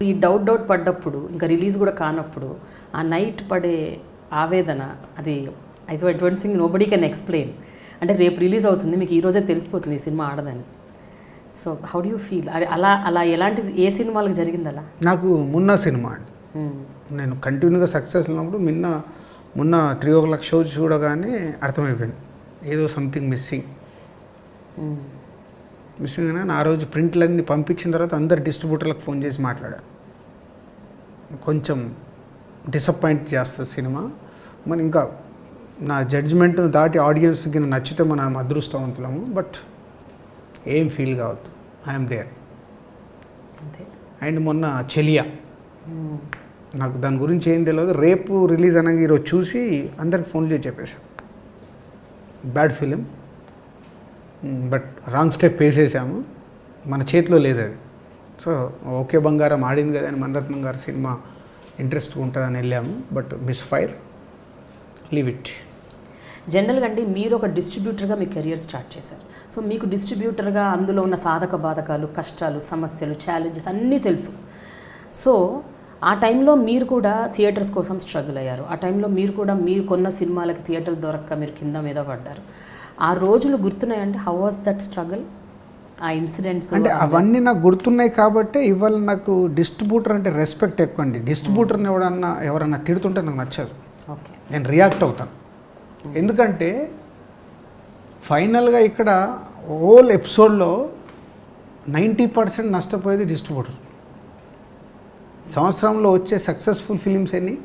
ఈ డౌట్ పడ్డప్పుడు ఇంకా రిలీజ్ కూడా కానప్పుడు ఆ నైట్ పడే ఆవేదన అది ఐ డోంట్ థింక్ నో బడీ కెన్ ఎక్స్ప్లెయిన్. అంటే రేపు రిలీజ్ అవుతుంది, మీకు ఈరోజే తెలిసిపోతుంది ఈ సినిమా ఆడదని. So how do you feel? అలా ఎలాంటి ఏ సినిమాలకు జరిగింది అలా? నాకు మున్నా సినిమా అండి, నేను కంటిన్యూగా సక్సెస్ ఉన్నప్పుడు మొన్న 3 o'clock షో చూడగానే అర్థమైపోయింది ఏదో సంథింగ్ మిస్సింగ్ అని. ఆ రోజు ప్రింట్లన్నీ పంపించిన తర్వాత అందరు డిస్ట్రిబ్యూటర్లకు ఫోన్ చేసి మాట్లాడా, కొంచెం డిసప్పాయింట్ చేస్తుంది సినిమా, మన ఇంకా నా జడ్జిమెంట్ను దాటి ఆడియన్స్కి నచ్చితే మనం అదృష్టవంతులము, బట్ ఏం ఫీల్ కావద్దు, ఐఎమ్ దేర్. అండ్ మొన్న చెలియా, నాకు దాని గురించి ఏం తెలియదు, రేపు రిలీజ్ అనగా ఈరోజు చూసి అందరికి ఫోన్ చేసి చెప్పేశాను bad film, but wrong step వేసేసాము, మన చేతిలో లేదు అది. సో ఓకే బంగారం ఆడింది కదా అని మణిరత్నం గారి సినిమా ఇంట్రెస్ట్ ఉంటుందని వెళ్ళాము, but miss fire, leave it. జనరల్గా అండి మీరు ఒక డిస్ట్రిబ్యూటర్గా మీ కెరియర్ స్టార్ట్ చేశారు. సో మీకు డిస్ట్రిబ్యూటర్గా అందులో ఉన్న సాధక బాధకాలు, కష్టాలు, సమస్యలు, ఛాలెంజెస్ అన్నీ తెలుసు. సో ఆ టైంలో మీరు కూడా థియేటర్స్ కోసం స్ట్రగుల్ అయ్యారు. ఆ టైంలో మీరు కూడా మీరు కొన్న సినిమాలకి థియేటర్ దొరక్క మీరు కింద మీద పడ్డారు. ఆ రోజులు గుర్తున్నాయంటే హౌ వాజ్ దట్ స్ట్రగుల్, ఆ ఇన్సిడెంట్స్? అంటే అవన్నీ నాకు గుర్తున్నాయి కాబట్టి ఇవాళ నాకు డిస్ట్రిబ్యూటర్ అంటే రెస్పెక్ట్ ఎక్కువ అండి. డిస్ట్రిబ్యూటర్ని ఎవరన్నా తిడుతుంటే నాకు నచ్చదు, ఓకే, నేను రియాక్ట్ అవుతాను. ఎందుకంటే ఫైనల్గా ఇక్కడ హోల్ ఎపిసోడ్లో 90% నష్టపోయేది డిస్ట్రిబ్యూటర్. సంవత్సరంలో వచ్చే సక్సెస్ఫుల్ ఫిలిమ్స్ ఎన్ని?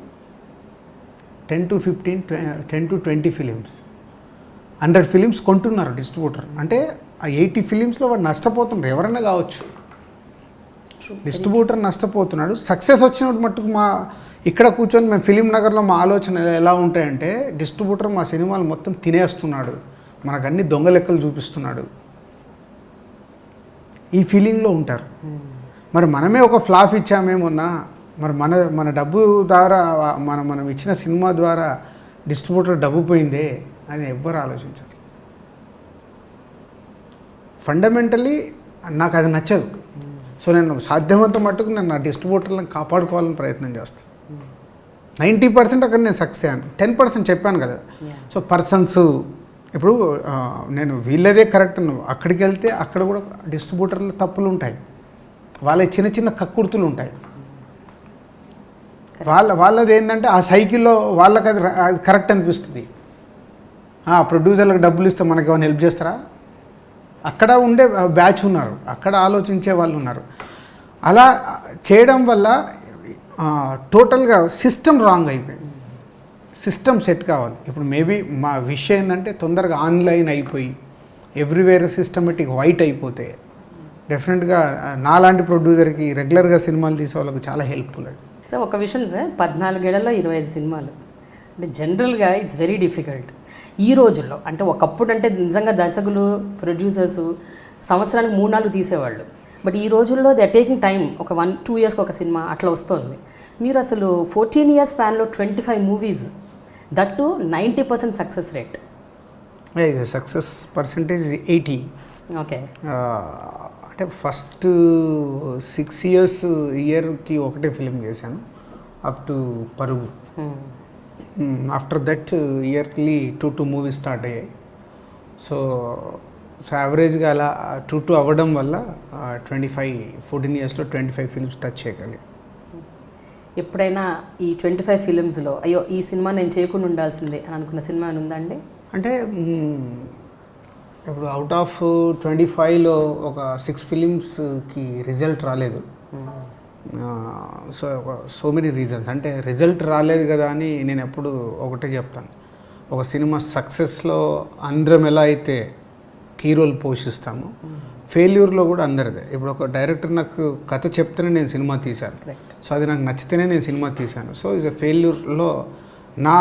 10 to 15, 10 to 20 ఫిలిమ్స్. 100 ఫిలిమ్స్ కొంటున్నారు డిస్ట్రిబ్యూటర్, అంటే ఆ 80 ఫిలిమ్స్లో వాడు నష్టపోతున్నారు, ఎవరైనా కావచ్చు. డిస్ట్రిబ్యూటర్ నష్టపోతున్నాడు. సక్సెస్ వచ్చినప్పుడు మట్టుకు ఇక్కడ కూర్చొని మేము ఫిలిం నగర్లో మా ఆలోచన ఎలా ఉంటాయంటే, డిస్ట్రిబ్యూటర్ మా సినిమాలు మొత్తం తినేస్తున్నాడు, మనకు అన్ని దొంగ లెక్కలు చూపిస్తున్నాడు, ఈ ఫీలింగ్లో ఉంటారు. మరి మనమే ఒక ఫ్లాప్ ఇచ్చామేమన్నా, మరి మన డబ్బు ద్వారా మనం ఇచ్చిన సినిమా ద్వారా డిస్ట్రిబ్యూటర్ డబ్బు పోయిందే అని ఎవ్వరు ఆలోచించరు. ఫండమెంటలీ నాకు అది నచ్చదు. సో నేను సాధ్యమంత మట్టుకు నేను నా డిస్ట్రిబ్యూటర్లను కాపాడుకోవాలని ప్రయత్నం చేస్తాను. 90% అక్కడ నేను సక్సెస్ అయ్యాను, 10% చెప్పాను కదా. సో పర్సన్స్ ఇప్పుడు నేను వీళ్ళదే కరెక్ట్, అక్కడికి వెళ్తే అక్కడ కూడా డిస్ట్రిబ్యూటర్లు తప్పులు ఉంటాయి, వాళ్ళ చిన్న చిన్న కక్కుర్తులు ఉంటాయి. వాళ్ళది ఏంటంటే ఆ సైకిల్లో వాళ్ళకి అది కరెక్ట్ అనిపిస్తుంది. ప్రొడ్యూసర్లకు డబ్బులు ఇస్తే మనకి ఏమైనా హెల్ప్ చేస్తారా? అక్కడ ఉండే బ్యాచ్ ఉన్నారు, అక్కడ ఆలోచించే వాళ్ళు ఉన్నారు. అలా చేయడం వల్ల టోటల్గా సిస్టమ్ రాంగ్ అయిపోయింది. సిస్టమ్ సెట్ కావాలి. ఇప్పుడు మేబీ మా విషయం ఏంటంటే తొందరగా ఆన్లైన్ అయిపోయి ఎవ్రీవేర్ సిస్టమేటిక్ వైట్ అయిపోతే డెఫినెట్గా నాలాంటి ప్రొడ్యూసర్కి రెగ్యులర్గా సినిమాలు తీసే వాళ్ళకి చాలా హెల్ప్ఫుల్ అది. సో ఒక విషయం సార్, 14 ఏళ్లలో 25 సినిమాలు అంటే జనరల్గా ఇట్స్ వెరీ డిఫికల్ట్. ఈ రోజుల్లో అంటే ఒకప్పుడు అంటే నిజంగా దర్శకులు, ప్రొడ్యూసర్స్ సంవత్సరానికి 3-4 తీసేవాళ్ళు. బట్ ఈ రోజుల్లో దే ఆర్ టేకింగ్ టైం, ఒక 1-2 yearsకి ఒక సినిమా అట్లా వస్తుంది. మీరు అసలు 14 years స్పాన్లో 25 movies, that to 90% success rate. Success percentage 80. Okay, అంటే ఫస్ట్ 6 years ఇయర్కి ఒకటే ఫిలిం చేశాను, అప్ టు పరుగు. After that yearly 2 movies start అయ్యాయి. సో యావరేజ్గా అలా 2 అవ్వడం వల్ల 14 yearsలో 25 ఫిలిమ్స్ టచ్ చేయగలిగాను. ఎప్పుడైనా ఈ 25 ఫిలిమ్స్లో అయ్యో ఈ సినిమా నేను చేయకుండా ఉండాల్సిందే అని అనుకున్న సినిమా ఉందండి? అంటే ఇప్పుడు అవుట్ ఆఫ్ 25లో ఒక 6 ఫిలిమ్స్కి రిజల్ట్ రాలేదు. So many reasons. అంటే రిజల్ట్ రాలేదు కదా అని నేను ఎప్పుడు ఒకటే చెప్తాను, ఒక సినిమా సక్సెస్లో అందరం ఎలా అయితే కీ రోల్ పోషిస్తాము, ఫెయిల్యూర్లో కూడా అందరిదే. ఇప్పుడు ఒక డైరెక్టర్ నాకు కథ చెప్తేనే నేను సినిమా తీశాను, సో అది నాకు నచ్చితేనే నేను సినిమా తీశాను. సో ఇస్ ఫెయిల్యూర్లో నా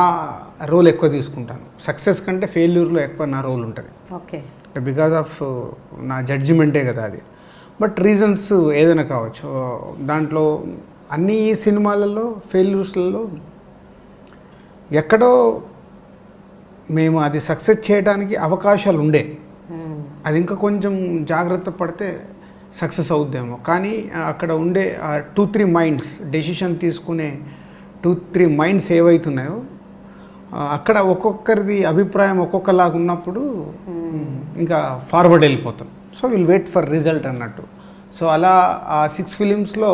రోల్ ఎక్కువ తీసుకుంటాను, సక్సెస్ కంటే ఫెయిల్యూర్లో ఎక్కువ నా రోల్ ఉంటుంది. ఓకే, బికాజ్ ఆఫ్ నా జడ్జిమెంటే కదా అది. బట్ రీజన్స్ ఏదైనా కావచ్చు. దాంట్లో అన్ని సినిమాలలో ఫెయిల్యూర్స్లలో ఎక్కడో మేము అది సక్సెస్ చేయడానికి అవకాశాలు ఉండే, అది ఇంకా కొంచెం జాగ్రత్త పడితే సక్సెస్ అవుద్దేమో. కానీ అక్కడ ఉండే 2-3 మైండ్స్, డెసిషన్ తీసుకునే 2-3 మైండ్స్ ఏవైతున్నాయో అక్కడ ఒక్కొక్కరిది అభిప్రాయం ఒక్కొక్కలాగా ఉన్నప్పుడు ఇంకా ఫార్వర్డ్ వెళ్ళిపోతాం. So will wait for result అన్నట్టు. సో అలా ఆ 6 ఫిలిమ్స్లో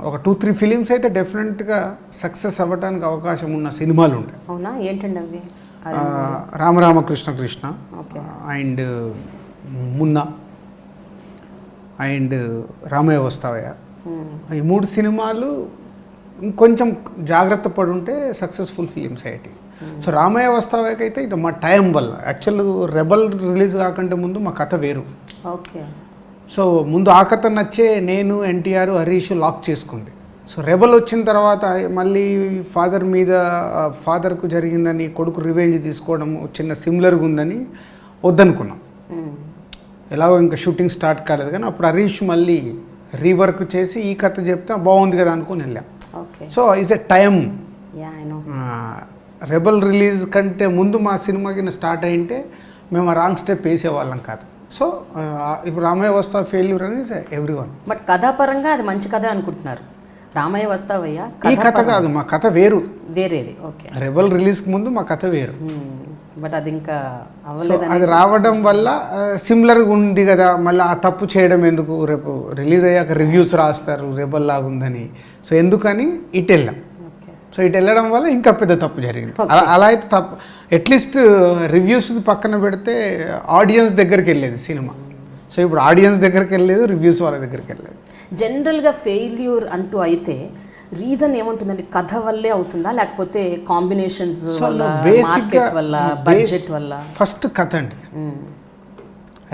ఒక 2-3 ఫిలిమ్స్ అయితే డెఫినెట్గా సక్సెస్ అవ్వడానికి అవకాశం ఉన్న సినిమాలు ఉంటాయి. అవునా, ఏంటండి అవి? Ramaramakrishna Krishna okay. And Munna and Ramayya Vasthavayya, ఈ 3 సినిమాలు ఇంకొంచెం జాగ్రత్త పడి ఉంటే సక్సెస్ఫుల్ ఫిలిమ్స్ అయ్యేటి. సో రామయ్య వస్తావయ్యకి అయితే ఇది మా టైం వల్ల, యాక్చువల్ రెబల్ రిలీజ్ కాకంటే ముందు మా కథ వేరు. ఓకే. సో ముందు ఆ కథ నచ్చే నేను, ఎన్టీఆర్, హరీష్ లాక్ చేసుకుంది. సో రెబల్ వచ్చిన తర్వాత మళ్ళీ ఫాదర్ మీద, ఫాదర్కు జరిగిందని కొడుకు రివెంజ్ తీసుకోవడం చిన్న సిమిలర్గా ఉందని వద్దనుకున్నాం. ఎలాగో ఇంకా షూటింగ్ స్టార్ట్ కాలేదు, కానీ అప్పుడు హరీష్ మళ్ళీ రీవర్క్ చేసి ఈ కథ చెప్తే బాగుంది కదా అనుకుని వెళ్ళాం. So is a time. Rebel release కంటే ముందు మా సినిమాకి స్టార్ట్ అయింటే మేము ఆ రాంగ్ స్టెప్ వేసేవాళ్ళం కాదు. సో ఇప్పుడు రామయ్య వస్తా ఫెయిల్యూర్ అని ఎవ్రీ వన్. బట్ కథాపరంగా అది మంచి కథ అనుకుంటున్నారు. రామయ్య వస్తావయ్యా ఈ కథ కాదు, మా కథ వేరు, వేరేది. ఓకే. రెబల్ రిలీజ్కి ముందు మా కథ వేరు. బట్ అది ఇంకా సో అది రావడం వల్ల సిమిలర్గా ఉంది కదా, మళ్ళీ ఆ తప్పు చేయడం ఎందుకు, రేపు రిలీజ్ అయ్యాక రివ్యూస్ రాస్తారు రెబల్ లాగా ఉందని. సో ఎందుకని ఇటు వెళ్ళాం. సో ఇటు వెళ్ళడం వల్ల ఇంకా పెద్ద తప్పు జరిగింది. అలా అయితే తప్పు, అట్లీస్ట్ రివ్యూస్ పక్కన పెడితే ఆడియన్స్ దగ్గరికి వెళ్ళేది సినిమా. సో ఇప్పుడు ఆడియన్స్ దగ్గరికి వెళ్ళలేదు, రివ్యూస్ వాళ్ళ దగ్గరికి వెళ్ళలేదు. జనరల్గా ఫెయిల్యూర్ అంటూ అయితే రీజన్ ఏముంటుందండి? కథ వల్లే అవుతుందా, లేకపోతే కాంబినేషన్స్ వల్ల, మార్కెట్ వల్ల, బడ్జెట్ వల్ల? ఫస్ట్ కథ అండి.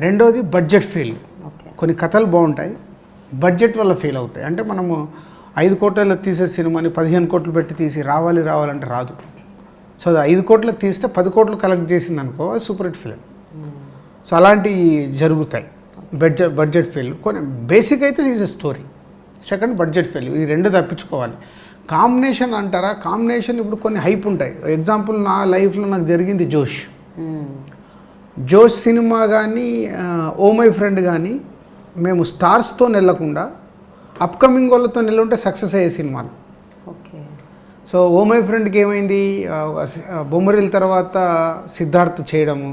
రెండోది బడ్జెట్ ఫెయిల్. కొన్ని కథలు బాగుంటాయి, బడ్జెట్ వల్ల ఫెయిల్ అవుతాయి. అంటే మనము 5 కోట్ల తీసే సినిమాని 15 కోట్లు పెట్టి తీసి రావాలంటే రాదు. సో అది 5 కోట్లు తీస్తే 10 కోట్లు కలెక్ట్ చేసింది అనుకో, సూపర్ హిట్ ఫిలిం. సో అలాంటివి జరుగుతాయి. Budget fail. కొన్ని బేసిక్ అయితే is a story. Second budget fail. ఈ 2 తప్పించుకోవాలి. కాంబినేషన్ అంటారా, కాంబినేషన్ ఇప్పుడు కొన్ని హైప్ ఉంటాయి. ఎగ్జాంపుల్ నా లైఫ్లో నాకు జరిగింది జోష్ సినిమా కానీ, ఓ మై ఫ్రెండ్ కానీ మేము స్టార్స్తో వెళ్ళకుండా అప్కమింగ్ వాళ్ళతో నిల్లుంటే సక్సెస్ అయ్యే సినిమాలు. ఓకే. సో ఓ మై ఫ్రెండ్కి ఏమైంది, బొమ్మరిల్ తర్వాత సిద్ధార్థ్ చేయడము,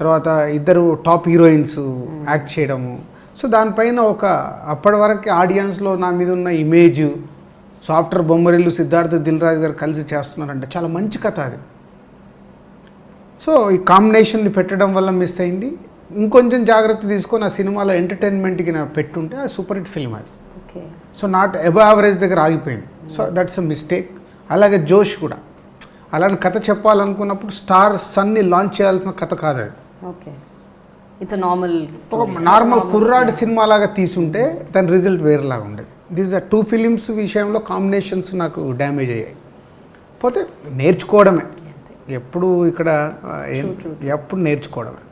తర్వాత ఇద్దరు టాప్ హీరోయిన్స్ యాక్ట్ చేయడము. సో దానిపైన అప్పటి వరకు ఆడియన్స్లో నా మీద ఉన్న image, so after Bommarillu Siddharth Dil Raju garu కలిసి చేస్తున్నారంటే చాలా మంచి కథ అది. సో ఈ కాంబినేషన్ని పెట్టడం వల్ల మిస్ అయింది. ఇంకొంచెం జాగ్రత్త తీసుకొని ఆ సినిమాలో ఎంటర్టైన్మెంట్కి నా పెట్టుంటే ఆ సూపర్ హిట్ ఫిల్మ్ అది. సో నాట్ అబవ్ యావరేజ్ దగ్గర ఆగిపోయింది. So that's a mistake. అలాగే జోష్ కూడా అలాంటి కథ చెప్పాలనుకున్నప్పుడు స్టార్స్ అన్ని లాంచ్ చేయాల్సిన కథ కాదు అది. ఓకే. ఇట్స్ నార్మల్ కుర్రాడి సినిమా లాగా తీసుంటే దాని రిజల్ట్ వేరేలాగా ఉండేది. దిస్ 2 ఫిలిమ్స్ విషయంలో కాంబినేషన్స్ నాకు డ్యామేజ్ అయ్యాయి. పోతే నేర్చుకోవడమే ఎప్పుడు ఇక్కడ, ఎప్పుడు నేర్చుకోవడమే.